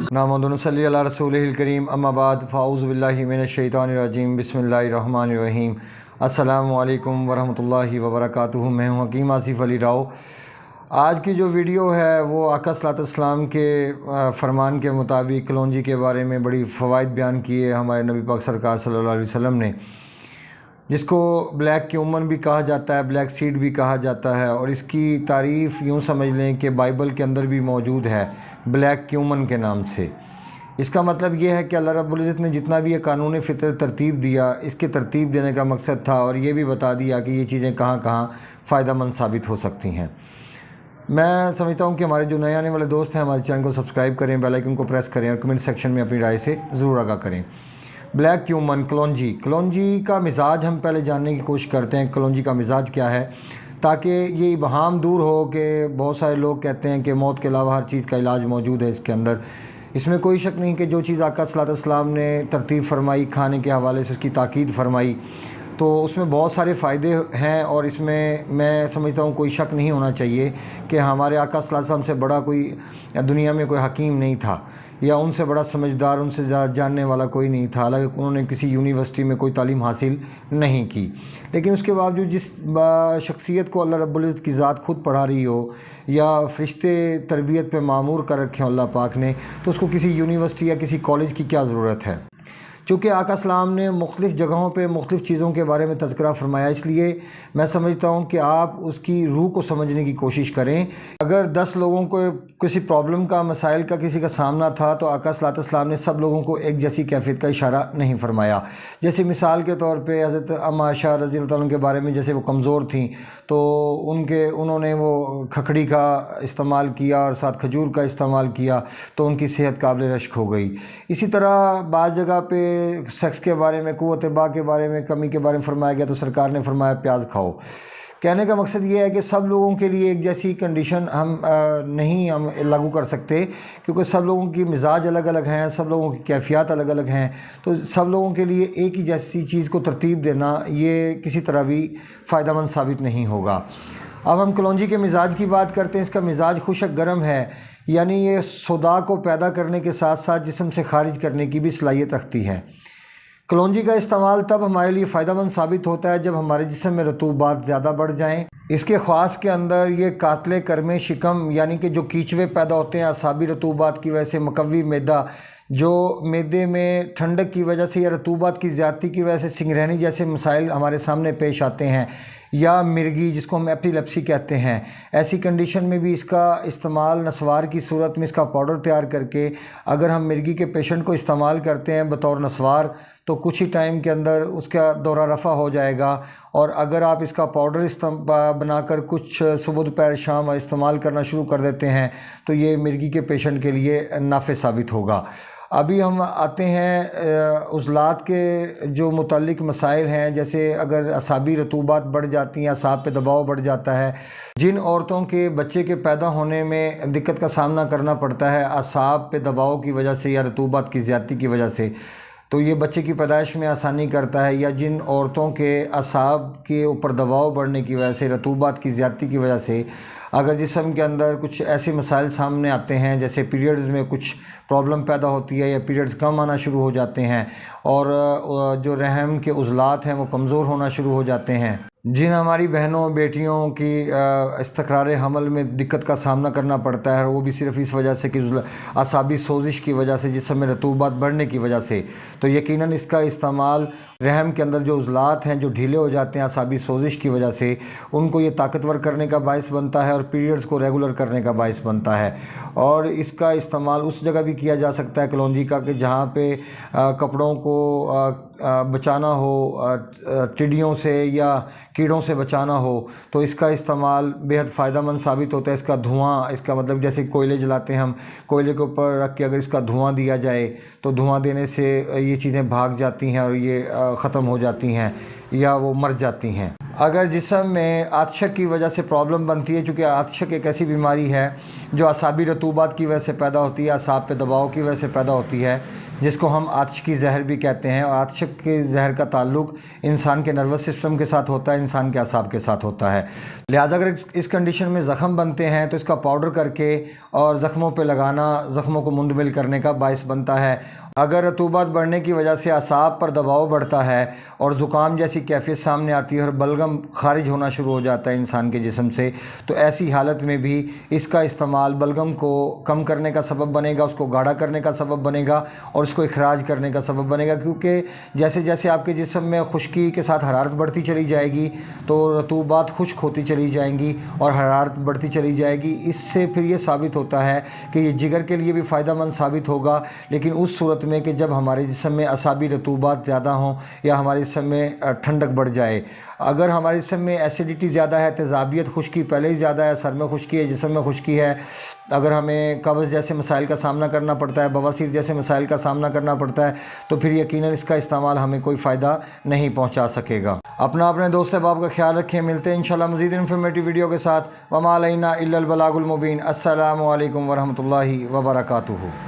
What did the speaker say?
नाहमदुहु सल्ली अला रसूलिहिल करीम अम्मा बाद फ़ाऊज़ु बिल्लाहि मिनश्शैतानिर्रजीम बिस्मिल्लाहिर्रहमानिर्रहीम। अस्सलामु अलैकुम वरहमतुल्लाहि वबरकातुहू। मैं हूँ हकीम आसिफ़ अली राव। आज की जो वीडियो है वो आका सल्लल्लाहु अलैहि वसल्लम के फ़रमान के मुताबिक कलौंजी के बारे में बड़ी फ़वाइद बयान किए हमारे नबी पाक सरकार सल्लल्लाहु अलैहि वसल्लम ने, जिसको ब्लैक क्यूमन भी कहा जाता है, ब्लैक सीड भी कहा जाता है। और इसकी तारीफ़ यूँ समझ लें कि बाइबल के अंदर भी मौजूद है ब्लैक क्यूमन के नाम से। इसका मतलब ये है कि अल्लाह रब्बुल इज़्ज़त ने जितना भी ये कानून फ़ितरत तरतीब दिया, इसके तरतीब देने का मकसद था और ये भी बता दिया कि ये चीज़ें कहाँ कहाँ फ़ायदेमंद साबित हो सकती हैं। मैं समझता हूँ कि हमारे जो नए आने वाले दोस्त हैं हमारे चैनल को सब्सक्राइब करें, बेल आइकन को प्रेस करें और कमेंट सेक्शन में अपनी राय से ज़रूर आगाह करें। ब्लैक क्यूमन, कलौंजी का मिजाज हम पहले जानने की कोशिश करते हैं। कलौंजी का मिजाज क्या है, ताकि ये इबहाम दूर हो कि बहुत सारे लोग कहते हैं कि मौत के अलावा हर चीज़ का इलाज मौजूद है इसके अंदर। इसमें कोई शक नहीं कि जो चीज़ आका सल्लल्लाहु अलैहि वसल्लम ने तरतीब फरमाई खाने के हवाले से, उसकी ताकीद फरमाई, तो उसमें बहुत सारे फ़ायदे हैं। और इसमें मैं समझता हूँ कोई शक नहीं होना चाहिए कि हमारे आका सल्लल्लाहु अलैहि वसल्लम से बड़ा कोई दुनिया में कोई हकीम नहीं था या उनसे बड़ा समझदार, उनसे ज़्यादा जानने वाला कोई नहीं था। हालांकि उन्होंने किसी यूनिवर्सिटी में कोई तालीम हासिल नहीं की, लेकिन उसके बावजूद जिस शख्सियत को अल्लाह रब्बुल इज़्ज़त की ज़ात खुद पढ़ा रही हो या फ़रिश्ते तरबियत पे मामूर कर रखे हो अल्लाह पाक ने, तो उसको किसी यूनिवर्सिटी या किसी कॉलेज की क्या ज़रूरत है। चूँकि आका सलाम ने मुख्तलिफ़ जगहों पे मुख्तलिफ़ चीज़ों के बारे में तज़किरा फरमाया, इसलिए मैं समझता हूँ कि आप उसकी रूह को समझने की कोशिश करें। अगर 10 लोगों को किसी प्रॉब्लम का, मसाइल का किसी का सामना था, तो आका सल्लल्लाहु अलैहि वसल्लम ने सब लोगों को एक जैसी कैफियत का इशारा नहीं फरमाया। जैसे मिसाल के तौर पे हज़रत अम्मा आयशा रज़ी अल्लाह तआला के बारे में, जैसे वो कमज़ोर थीं तो उन्होंने वो खखड़ी का इस्तेमाल किया और साथ खजूर का इस्तेमाल किया, तो उनकी सेहत काबिल रश्क हो गई। इसी तरह बाज़ जगह पे सेक्स के बारे में, क़ुव्वत बा के बारे में, कमी के बारे में फरमाया गया, तो सरकार ने फरमाया प्याज खाओ। कहने का मकसद ये है कि सब लोगों के लिए एक जैसी कंडीशन हम लागू कर सकते, क्योंकि सब लोगों की मिजाज अलग अलग हैं, सब लोगों की कैफियत अलग अलग हैं। तो सब लोगों के लिए एक ही जैसी चीज़ को तरतीब देना ये किसी तरह भी फ़ायदेमंद साबित नहीं होगा। अब हम कलौंजी के मिजाज की बात करते हैं। इसका मिजाज खुशक गर्म है, यानी ये सोदा को पैदा करने के साथ साथ जिस्म से खारिज करने की भी सलाहियत रखती है। कलौंजी का इस्तेमाल तब हमारे लिए फ़ायदेमंद साबित होता है जब हमारे जिस्म में रतूबात ज़्यादा बढ़ जाएं। इसके ख़ास के अंदर ये कातले करमे शिकम, यानी कि जो कीचवे पैदा होते हैं असाबी रतूबात की वजह से, मकवी मैदा जो मैदे में ठंडक की वजह से या रतूबात की ज़्यादती की वजह से सिंगरेनी जैसे मसाइल हमारे सामने पेश आते हैं, या मिर्गी जिसको हम एपिलेप्सी कहते हैं, ऐसी कंडीशन में भी इसका इस्तेमाल नस्वार की सूरत में इसका पाउडर तैयार करके अगर हम मिर्गी के पेशेंट को इस्तेमाल करते हैं बतौर नस्वार, तो कुछ ही टाइम के अंदर उसका दौरा रफ़ा हो जाएगा। और अगर आप इसका पाउडर बनाकर कुछ सुबह दोपहर शाम इस्तेमाल करना शुरू कर देते हैं, तो ये मिर्गी के पेशेंट के लिए नाफ़े साबित होगा। अभी हम आते हैं उज़लात के जो मुतल्लिक़ मसाइल हैं, जैसे अगर असाबी रतूबात बढ़ जाती हैं, असाब पे दबाव बढ़ जाता है, जिन औरतों के बच्चे के पैदा होने में दिक्कत का सामना करना पड़ता है असाब पे दबाव की वजह से या रतूबात की ज़्यादती की वजह से, तो ये बच्चे की पैदाइश में आसानी करता है। या जिन औरतों के असाब के ऊपर दबाव बढ़ने की वजह से, रतूबात की ज़्यादती की वजह से अगर जिस्म के अंदर कुछ ऐसे मसाइल सामने आते हैं, जैसे पीरियड्स में कुछ प्रॉब्लम पैदा होती है या पीरियड्स कम आना शुरू हो जाते हैं और जो रहम के उज़लात हैं वो कमज़ोर होना शुरू हो जाते हैं, जिन हमारी बहनों बेटियों की इस्तक़रार हमल में दिक्कत का सामना करना पड़ता है, वो भी सिर्फ़ इस वजह से कि असाबी सोजिश की वजह से, जिस्म में रतूबात बढ़ने की वजह से, तो यकीनन इसका इस्तेमाल रहम के अंदर जो उज़लात हैं जो ढीले हो जाते हैं असाबी सोजिश की वजह से, उनको ये ताकतवर करने का बाइस बनता है और पीरियड्स को रेगुलर करने का बाइस बनता है। और इसका इस्तेमाल उस जगह भी किया जा सकता है कलौंजी का कि जहाँ पे कपड़ों को बचाना हो टिड्डियों से या कीड़ों से बचाना हो, तो इसका इस्तेमाल बेहद फ़ायदेमंद साबित होता है। इसका धुआं, इसका मतलब जैसे कोयले जलाते हैं हम, कोयले के ऊपर रख के अगर इसका धुआं दिया जाए तो धुआं देने से ये चीज़ें भाग जाती हैं और ये ख़त्म हो जाती हैं या वो मर जाती हैं। اگر جسم میں عطشک کی وجہ سے پرابلم بنتی ہے، چونکہ عطشک ایک ایسی بیماری ہے جو اعصابی رطوبات کی وجہ سے پیدا ہوتی ہے، اعصاب پہ دباؤ کی وجہ سے پیدا ہوتی ہے، جس کو ہم عطش کی زہر بھی کہتے ہیں، اور عطشک کی زہر کا تعلق انسان کے نروس سسٹم کے ساتھ ہوتا ہے، انسان کے اعصاب کے ساتھ ہوتا ہے۔ لہٰذا اگر اس کنڈیشن میں زخم بنتے ہیں تو اس کا پاؤڈر کر کے اور زخموں پہ لگانا زخموں کو مندمل کرنے کا باعث بنتا ہے۔ اگر رطوبات بڑھنے کی وجہ سے اعصاب پر دباؤ بڑھتا ہے اور زکام جیسی کیفیت سامنے آتی ہے اور بلغم خارج ہونا شروع ہو جاتا ہے انسان کے جسم سے، تو ایسی حالت میں بھی اس کا استعمال بلغم کو کم کرنے کا سبب بنے گا، اس کو گاڑھا کرنے کا سبب بنے گا اور اس کو اخراج کرنے کا سبب بنے گا، کیونکہ جیسے جیسے آپ کے جسم میں خشکی کے ساتھ حرارت بڑھتی چلی جائے گی تو رطوبات خشک ہوتی چلی جائیں گی اور حرارت بڑھتی چلی جائے گی۔ اس سے پھر یہ ثابت ہوتا ہے کہ یہ جگر کے لیے بھی فائدہ مند ثابت ہوگا، لیکن اس صورت میں کہ جب ہمارے جسم میں اعصابی رطوبات زیادہ ہوں یا ہمارے جسم میں ٹھنڈک بڑھ جائے۔ اگر ہمارے جسم میں ایسیڈیٹی زیادہ ہے، تیزابیت، خشکی پہلے ہی زیادہ ہے، سر میں خشکی ہے، جسم میں خشکی ہے، اگر ہمیں قبض جیسے مسائل کا سامنا کرنا پڑتا ہے، بواسیر جیسے مسائل کا سامنا کرنا پڑتا ہے، تو پھر یقیناً اس کا استعمال ہمیں کوئی فائدہ نہیں پہنچا سکے گا۔ اپنے دوست احباب کا خیال رکھیں، ملتے ہیں انشاءاللہ مزید انفارمیٹیو ویڈیو کے ساتھ۔ وما علینا الا البلاغ المبین۔ السلام علیکم ورحمۃ اللہ وبرکاتہ۔